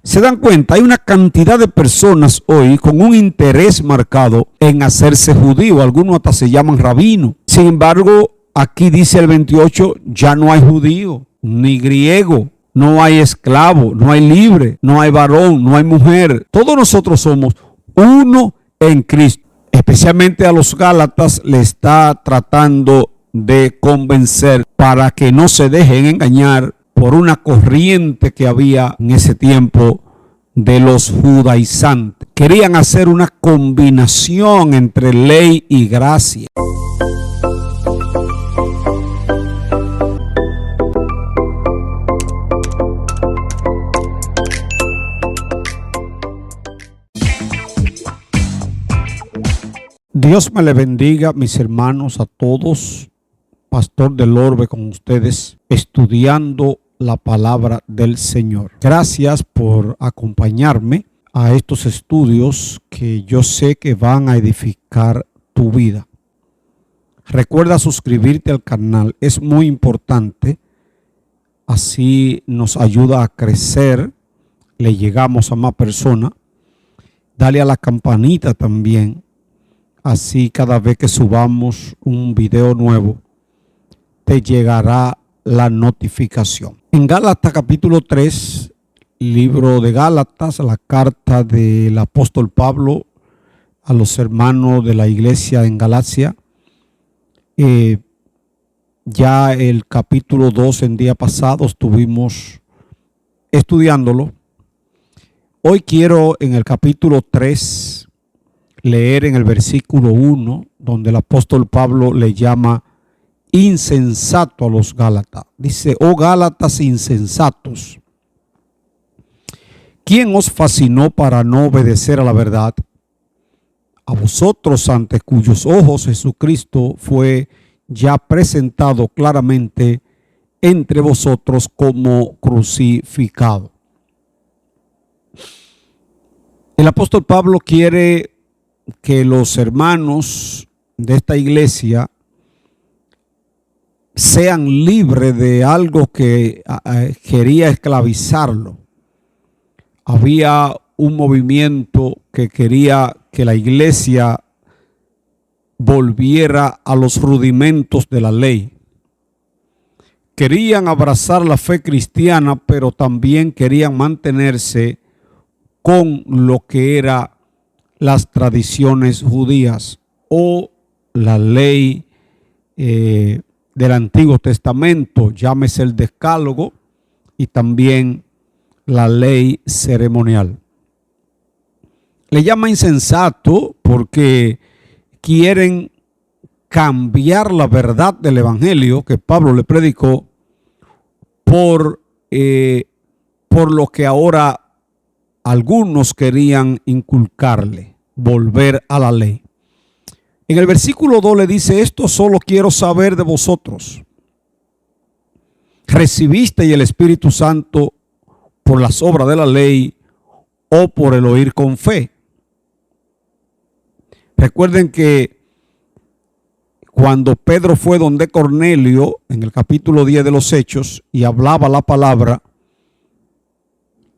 Se dan cuenta, hay una cantidad de personas hoy con un interés marcado en hacerse judío. Algunos hasta se llaman rabino. Sin embargo, aquí dice el 28, ya no hay judío, ni griego, no hay esclavo, no hay libre, no hay varón, no hay mujer. Todos nosotros somos uno en Cristo. Especialmente a los Gálatas le está tratando de convencer para que no se dejen engañar por una corriente que había en ese tiempo de los judaizantes. Querían hacer una combinación entre ley y gracia. Dios me le bendiga, mis hermanos, a todos. Pastor del Orbe con ustedes, estudiando la palabra del Señor. Gracias por acompañarme a estos estudios que yo sé que van a edificar tu vida. Recuerda suscribirte al canal, es muy importante. Así nos ayuda a crecer, le llegamos a más personas. Dale a la campanita también. Así cada vez que subamos un video nuevo, te llegará la notificación. En Gálatas capítulo 3, libro de Gálatas, la carta del apóstol Pablo a los hermanos de la iglesia en Galacia. Ya el capítulo 2 en día pasado estuvimos estudiándolo. Hoy quiero en el capítulo 3 leer en el versículo 1, donde el apóstol Pablo le llama insensato a los Gálatas. Dice: oh Gálatas insensatos, ¿quién os fascinó para no obedecer a la verdad? A vosotros, ante cuyos ojos Jesucristo fue ya presentado claramente entre vosotros como crucificado. El apóstol Pablo quiere que los hermanos de esta iglesia sean libres de algo que quería esclavizarlo. Había un movimiento que quería que la iglesia volviera a los rudimentos de la ley. Querían abrazar la fe cristiana, pero también querían mantenerse con lo que eran las tradiciones judías o la ley del Antiguo Testamento, llámese el Decálogo, y también la ley ceremonial. Le llama insensato porque quieren cambiar la verdad del evangelio que Pablo le predicó por lo que ahora algunos querían inculcarle, volver a la ley. En el versículo 2 le dice: esto solo quiero saber de vosotros. ¿Recibisteis el Espíritu Santo por las obras de la ley o por el oír con fe? Recuerden que cuando Pedro fue donde Cornelio, en el capítulo 10 de los Hechos, y hablaba la palabra,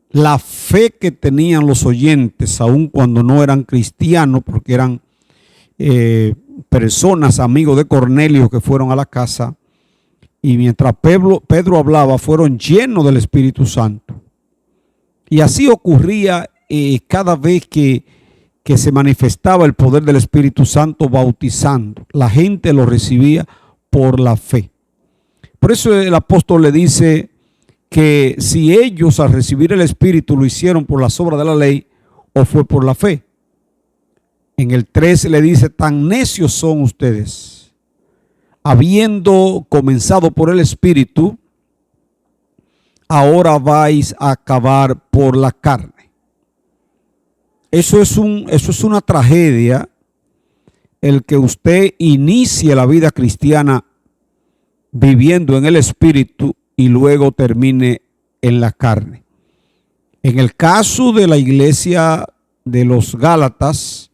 la fe que tenían los oyentes, aun cuando no eran cristianos, porque eran personas, amigos de Cornelio, que fueron a la casa, y mientras Pedro hablaba, fueron llenos del Espíritu Santo. Y así ocurría cada vez que se manifestaba el poder del Espíritu Santo bautizando. La gente lo recibía por la fe. Por eso el apóstol le dice que si ellos al recibir el Espíritu lo hicieron por las obras de la ley o fue por la fe. En el 13 le dice: tan necios son ustedes, habiendo comenzado por el Espíritu, ahora vais a acabar por la carne. Eso es una tragedia, el que usted inicie la vida cristiana viviendo en el Espíritu y luego termine en la carne. En el caso de la iglesia de los Gálatas,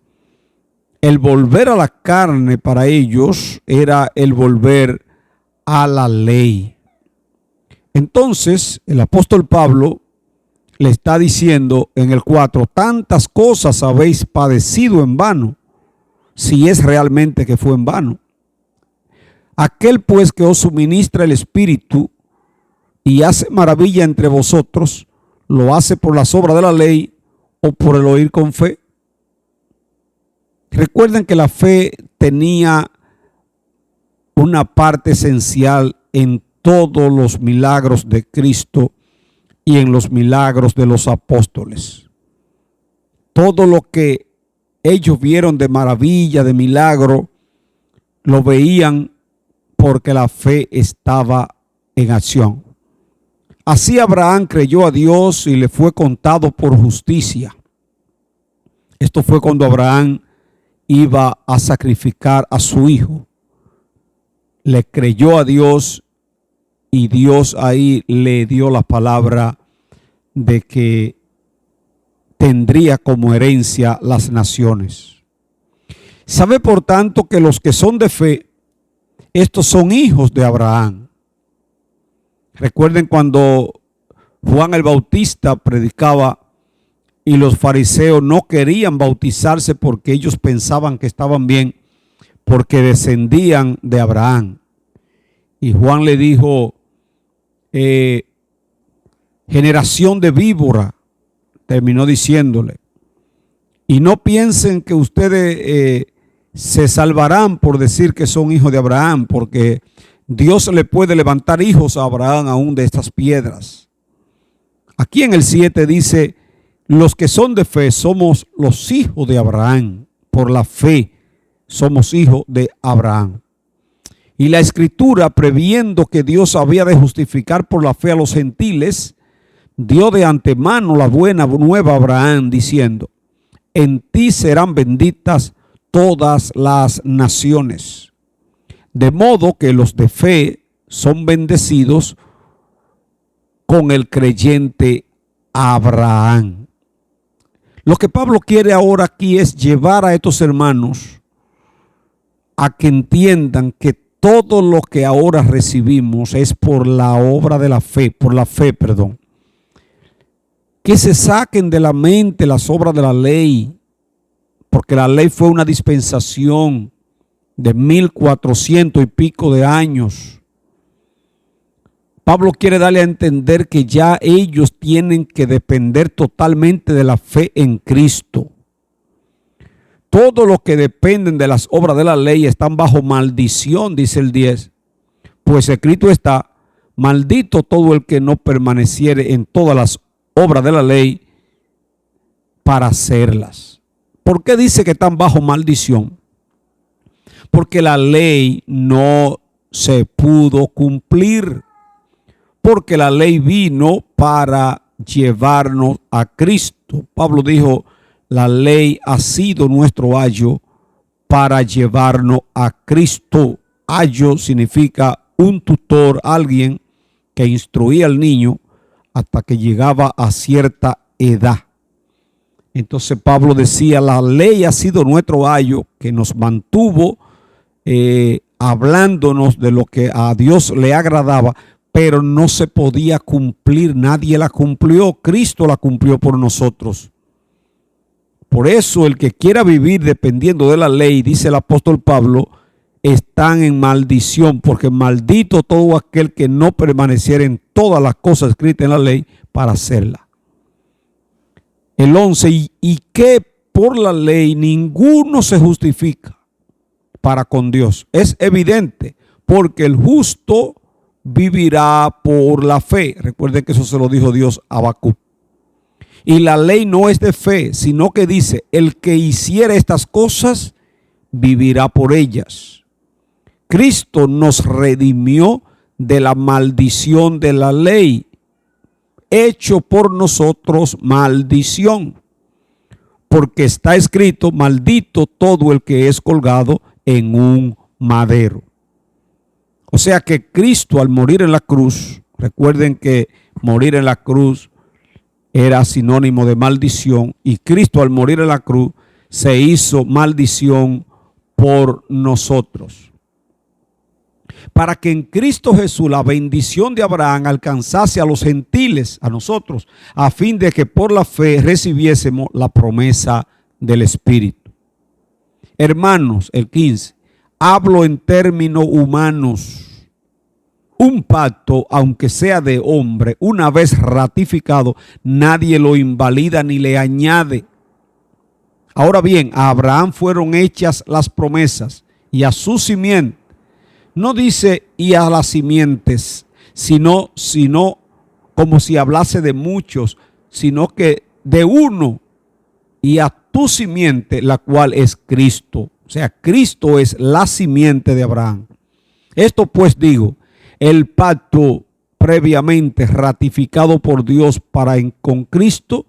el volver a la carne para ellos era el volver a la ley. Entonces, el apóstol Pablo le está diciendo en el 4, tantas cosas habéis padecido en vano, si es realmente que fue en vano. Aquel pues que os suministra el Espíritu y hace maravilla entre vosotros, ¿lo hace por las obras de la ley o por el oír con fe? Recuerden que la fe tenía una parte esencial en todos los milagros de Cristo y en los milagros de los apóstoles. Todo lo que ellos vieron de maravilla, de milagro, lo veían porque la fe estaba en acción. Así Abraham creyó a Dios y le fue contado por justicia. Esto fue cuando Abraham iba a sacrificar a su hijo. Le creyó a Dios y Dios ahí le dio la palabra de que tendría como herencia las naciones. Sabe por tanto que los que son de fe, estos son hijos de Abraham. Recuerden cuando Juan el Bautista predicaba y los fariseos no querían bautizarse porque ellos pensaban que estaban bien, porque descendían de Abraham. Y Juan le dijo, generación de víbora, terminó diciéndole, y no piensen que ustedes se salvarán por decir que son hijos de Abraham, porque Dios le puede levantar hijos a Abraham aún de estas piedras. Aquí en el 7 dice, los que son de fe somos los hijos de Abraham, por la fe somos hijos de Abraham. Y la Escritura, previendo que Dios había de justificar por la fe a los gentiles, dio de antemano la buena nueva a Abraham, diciendo, en ti serán benditas todas las naciones. De modo que los de fe son bendecidos con el creyente Abraham. Lo que Pablo quiere ahora aquí es llevar a estos hermanos a que entiendan que todo lo que ahora recibimos es por la obra de la fe, que se saquen de la mente las obras de la ley, porque la ley fue una dispensación de 1400 y pico de años. Pablo quiere darle a entender que ya ellos tienen que depender totalmente de la fe en Cristo. Todos los que dependen de las obras de la ley están bajo maldición, dice el 10. Pues escrito está, maldito todo el que no permaneciere en todas las obras de la ley para hacerlas. ¿Por qué dice que están bajo maldición? Porque la ley no se pudo cumplir. Porque la ley vino para llevarnos a Cristo. Pablo dijo, la ley ha sido nuestro ayo para llevarnos a Cristo. Ayo significa un tutor, alguien que instruía al niño hasta que llegaba a cierta edad. Entonces Pablo decía, la ley ha sido nuestro ayo que nos mantuvo hablándonos de lo que a Dios le agradaba, pero no se podía cumplir, nadie la cumplió, Cristo la cumplió por nosotros. Por eso el que quiera vivir dependiendo de la ley, dice el apóstol Pablo, están en maldición, porque maldito todo aquel que no permaneciera en todas las cosas escritas en la ley para hacerla. El 11, y que por la ley ninguno se justifica para con Dios. Es evidente, porque el justo vivirá por la fe. Recuerden que eso se lo dijo Dios a Habacuc. Y la ley no es de fe, sino que dice, el que hiciera estas cosas, vivirá por ellas. Cristo nos redimió de la maldición de la ley, hecho por nosotros maldición. Porque está escrito, maldito todo el que es colgado en un madero. O sea que Cristo al morir en la cruz, recuerden que morir en la cruz era sinónimo de maldición, y Cristo al morir en la cruz se hizo maldición por nosotros. para que en Cristo Jesús la bendición de Abraham alcanzase a los gentiles, a nosotros, a fin de que por la fe recibiésemos la promesa del Espíritu. Hermanos, el 15, hablo en términos humanos. Un pacto, aunque sea de hombre, una vez ratificado, nadie lo invalida ni le añade. Ahora bien, a Abraham fueron hechas las promesas y a su simiente. No dice y a las simientes, sino como si hablase de muchos, sino que de uno, y a tu simiente, la cual es Cristo. O sea, Cristo es la simiente de Abraham. Esto pues digo, el pacto previamente ratificado por Dios con Cristo,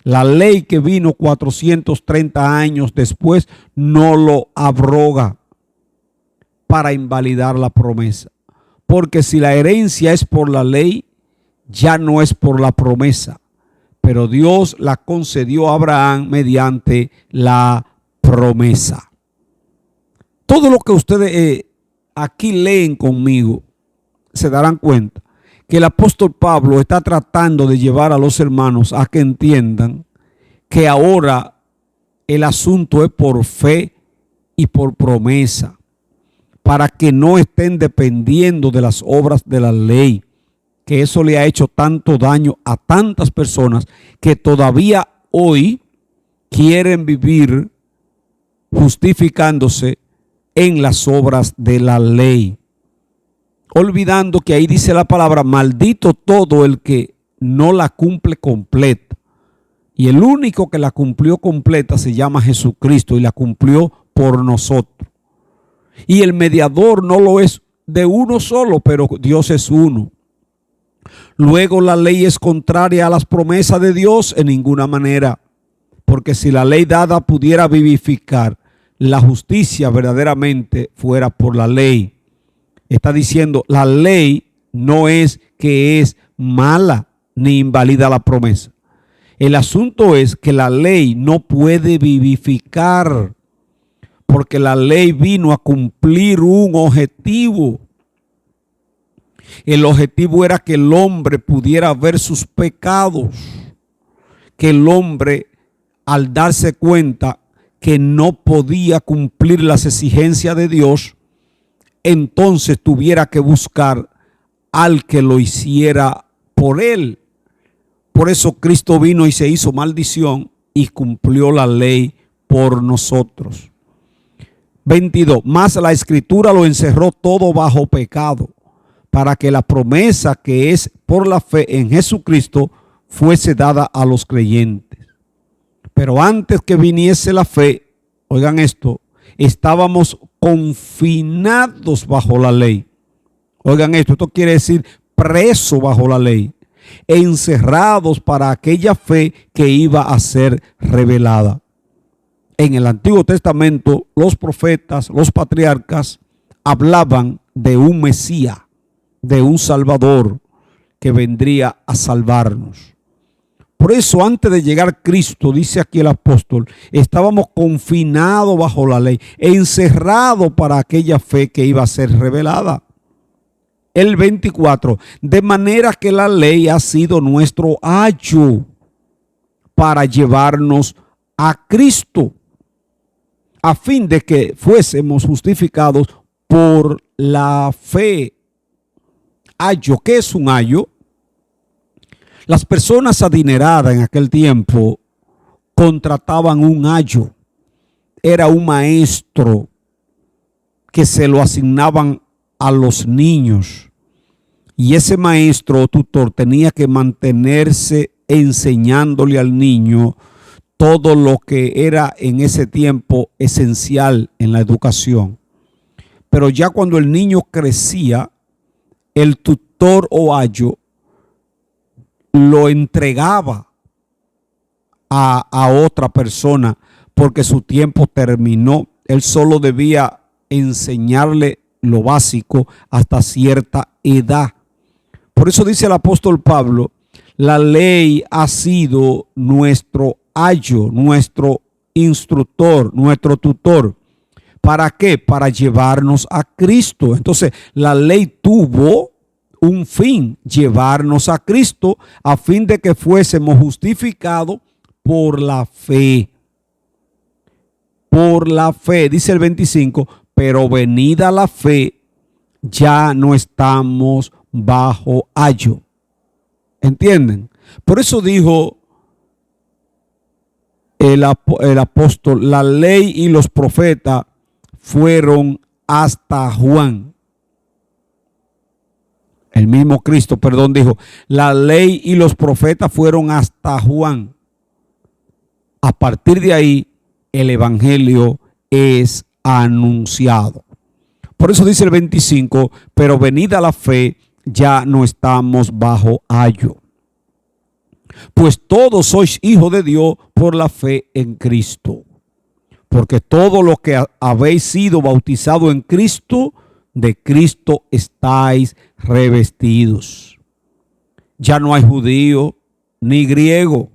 la ley que vino 430 años después, no lo abroga para invalidar la promesa. Porque si la herencia es por la ley, ya no es por la promesa. Pero Dios la concedió a Abraham mediante la promesa. Todo lo que ustedes aquí leen conmigo, se darán cuenta que el apóstol Pablo está tratando de llevar a los hermanos a que entiendan que ahora el asunto es por fe y por promesa, para que no estén dependiendo de las obras de la ley, que eso le ha hecho tanto daño a tantas personas que todavía hoy quieren vivir justificándose en las obras de la ley, olvidando que ahí dice la palabra, maldito todo el que no la cumple completa. Y el único que la cumplió completa se llama Jesucristo y la cumplió por nosotros. Y el mediador no lo es de uno solo, pero Dios es uno. Luego la ley es contraria a las promesas de Dios en ninguna manera, porque si la ley dada pudiera vivificar, la justicia verdaderamente fuera por la ley. Está diciendo, la ley no es que es mala ni invalida la promesa. El asunto es que la ley no puede vivificar, porque la ley vino a cumplir un objetivo. El objetivo era que el hombre pudiera ver sus pecados, que el hombre, al darse cuenta que no podía cumplir las exigencias de Dios, entonces tuviera que buscar al que lo hiciera por él. Por eso Cristo vino y se hizo maldición y cumplió la ley por nosotros. 22. Mas la Escritura lo encerró todo bajo pecado, para que la promesa que es por la fe en Jesucristo fuese dada a los creyentes. Pero antes que viniese la fe, oigan esto, estábamos confinados bajo la ley. Oigan esto quiere decir presos bajo la ley, encerrados para aquella fe que iba a ser revelada. En el Antiguo Testamento, los profetas, los patriarcas hablaban de un Mesías, de un Salvador que vendría a salvarnos. Por eso, antes de llegar Cristo, dice aquí el apóstol, estábamos confinados bajo la ley, encerrados para aquella fe que iba a ser revelada. El 24, de manera que la ley ha sido nuestro ayo para llevarnos a Cristo, a fin de que fuésemos justificados por la fe. Ayo, ¿qué es un ayo? Las personas adineradas en aquel tiempo contrataban un ayo. Era un maestro que se lo asignaban a los niños. Y ese maestro o tutor tenía que mantenerse enseñándole al niño todo lo que era en ese tiempo esencial en la educación. Pero ya cuando el niño crecía, el tutor o ayo lo entregaba a otra persona porque su tiempo terminó. Él solo debía enseñarle lo básico hasta cierta edad. Por eso dice el apóstol Pablo, la ley ha sido nuestro ayo, nuestro instructor, nuestro tutor, ¿Para qué? Para llevarnos a Cristo. Entonces, la ley tuvo un fin, llevarnos a Cristo, a fin de que fuésemos justificados por la fe. Por la fe, dice el 25, pero venida la fe, ya no estamos bajo ayo. ¿Entienden? Por eso dijo el apóstol, la ley y los profetas fueron hasta Juan. El mismo Cristo, perdón, dijo, la ley y los profetas fueron hasta Juan. A partir de ahí, el evangelio es anunciado. Por eso dice el 25, pero venida la fe, ya no estamos bajo ayo. Pues todos sois hijos de Dios por la fe en Cristo. Porque todos los que habéis sido bautizados en Cristo, de Cristo estáis revestidos. Ya no hay judío ni griego.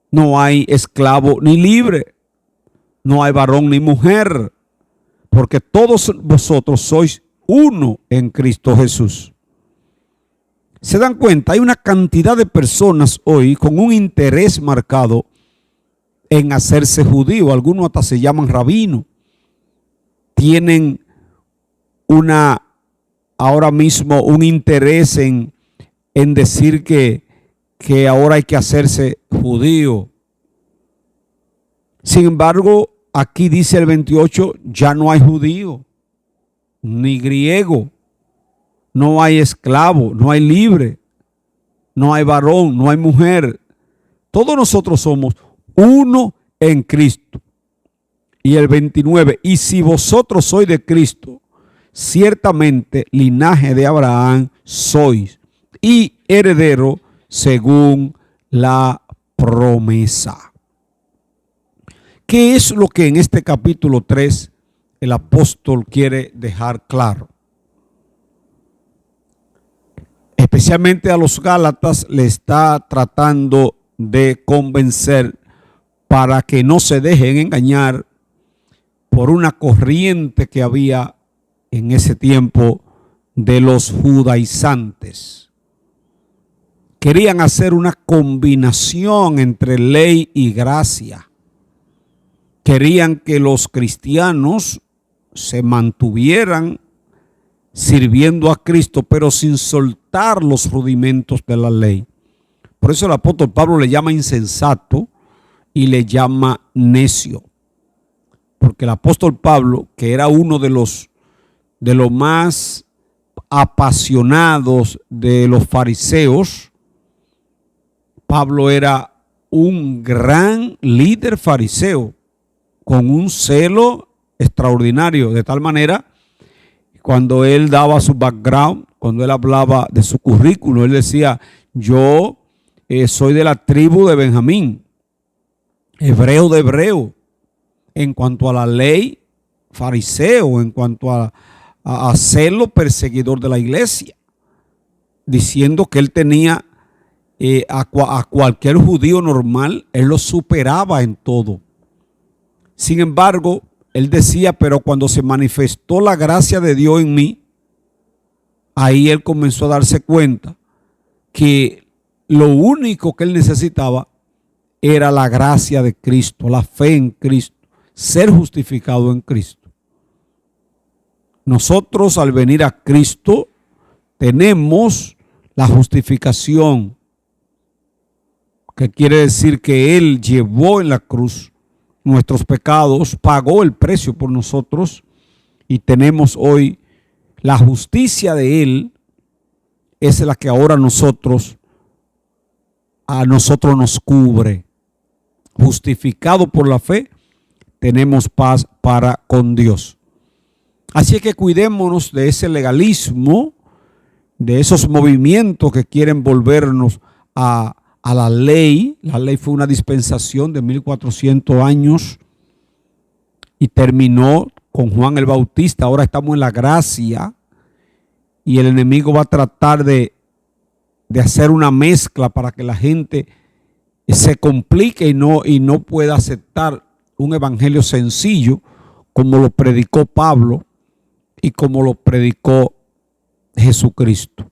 No hay esclavo ni libre. No hay varón ni mujer. Porque todos vosotros sois uno en Cristo Jesús. ¿Se dan cuenta? Hay una cantidad de personas hoy con un interés marcado en hacerse judío. Algunos hasta se llaman rabino. Tienen ahora mismo un interés en decir que ahora hay que hacerse judío. Sin embargo, aquí dice el 28, ya no hay judío, ni griego, no hay esclavo, no hay libre, no hay varón, no hay mujer. Todos nosotros somos uno en Cristo. Y el 29, y si vosotros sois de Cristo, ciertamente linaje de Abraham sois y heredero según la promesa. ¿Qué es lo que en este capítulo 3 el apóstol quiere dejar claro? Especialmente a los Gálatas le está tratando de convencer para que no se dejen engañar por una corriente que había en ese tiempo de los judaizantes. Querían hacer una combinación entre ley y gracia. Querían que los cristianos se mantuvieran sirviendo a Cristo, pero sin soltar los rudimentos de la ley. Por eso el apóstol Pablo le llama insensato y le llama necio. Porque el apóstol Pablo, que era uno de los más apasionados de los fariseos, Pablo era un gran líder fariseo con un celo extraordinario, de tal manera cuando él daba su background, cuando él hablaba de su currículo, él decía, yo soy de la tribu de Benjamín, hebreo de hebreo, en cuanto a la ley, fariseo, en cuanto a celo, perseguidor de la iglesia, diciendo que él tenía a cualquier judío normal, él lo superaba en todo. Sin embargo, él decía, pero cuando se manifestó la gracia de Dios en mí, ahí él comenzó a darse cuenta que lo único que él necesitaba era la gracia de Cristo, la fe en Cristo, ser justificado en Cristo. Nosotros al venir a Cristo tenemos la justificación, que quiere decir que Él llevó en la cruz nuestros pecados, pagó el precio por nosotros y tenemos hoy la justicia de Él, es la que ahora a nosotros nos cubre. Justificado por la fe, tenemos paz para con Dios. Así que cuidémonos de ese legalismo, de esos movimientos que quieren volvernos a la ley. La ley fue una dispensación de 1400 años y terminó con Juan el Bautista. Ahora estamos en la gracia y el enemigo va a tratar de hacer una mezcla para que la gente se complique y no pueda aceptar un evangelio sencillo, como lo predicó Pablo y como lo predicó Jesucristo.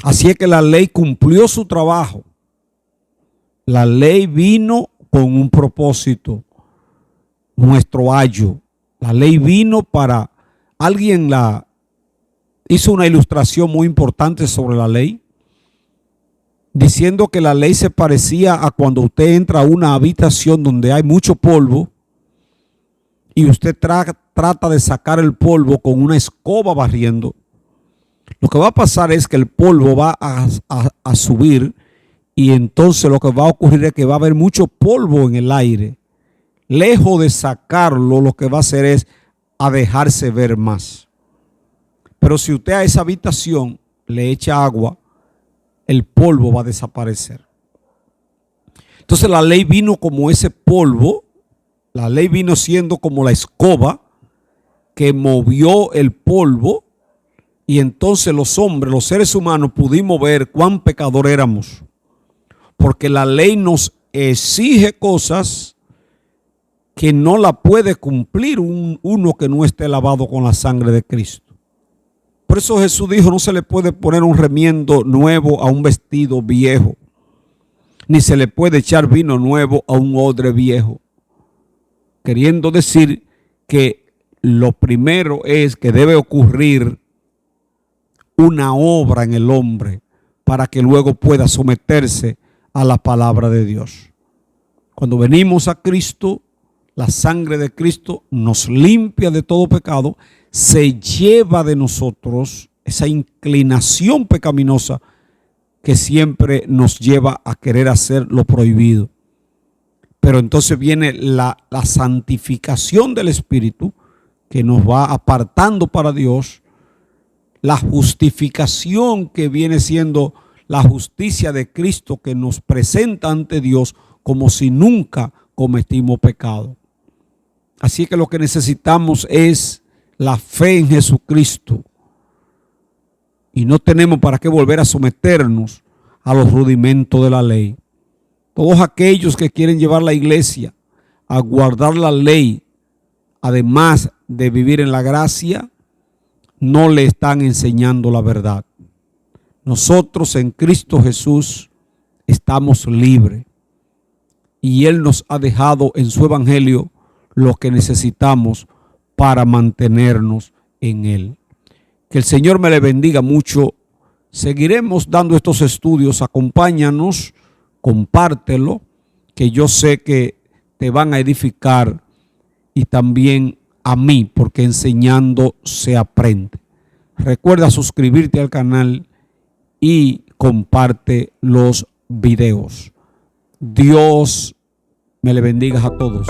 Así es que la ley cumplió su trabajo. La ley vino con un propósito, nuestro ayo. La ley vino para, alguien hizo una ilustración muy importante sobre la ley, diciendo que la ley se parecía a cuando usted entra a una habitación donde hay mucho polvo y usted trata de sacar el polvo con una escoba barriendo. Lo que va a pasar es que el polvo va a subir, y entonces lo que va a ocurrir es que va a haber mucho polvo en el aire. Lejos de sacarlo, lo que va a hacer es a dejarse ver más. Pero si usted a esa habitación le echa agua, el polvo va a desaparecer. Entonces la ley vino como ese polvo. La ley vino siendo como la escoba que movió el polvo, y entonces los hombres, los seres humanos, pudimos ver cuán pecadores éramos, porque la ley nos exige cosas que no la puede cumplir uno que no esté lavado con la sangre de Cristo. Por eso Jesús dijo: no se le puede poner un remiendo nuevo a un vestido viejo, ni se le puede echar vino nuevo a un odre viejo. Queriendo decir que lo primero es que debe ocurrir una obra en el hombre para que luego pueda someterse a la palabra de Dios. Cuando venimos a Cristo, la sangre de Cristo nos limpia de todo pecado, se lleva de nosotros esa inclinación pecaminosa que siempre nos lleva a querer hacer lo prohibido. Pero entonces viene la santificación del Espíritu, que nos va apartando para Dios, la justificación, que viene siendo la justicia de Cristo, que nos presenta ante Dios como si nunca cometimos pecado. Así que lo que necesitamos es la fe en Jesucristo, y no tenemos para qué volver a someternos a los rudimentos de la ley. Todos aquellos que quieren llevar la iglesia a guardar la ley, además de vivir en la gracia, no le están enseñando la verdad. Nosotros en Cristo Jesús estamos libres, y Él nos ha dejado en su evangelio lo que necesitamos para mantenernos en Él. Que el Señor me le bendiga mucho. Seguiremos dando estos estudios. Acompáñanos, compártelo, que yo sé que te van a edificar, y también a mí, porque enseñando se aprende. Recuerda suscribirte al canal y comparte los videos. Dios me le bendiga a todos.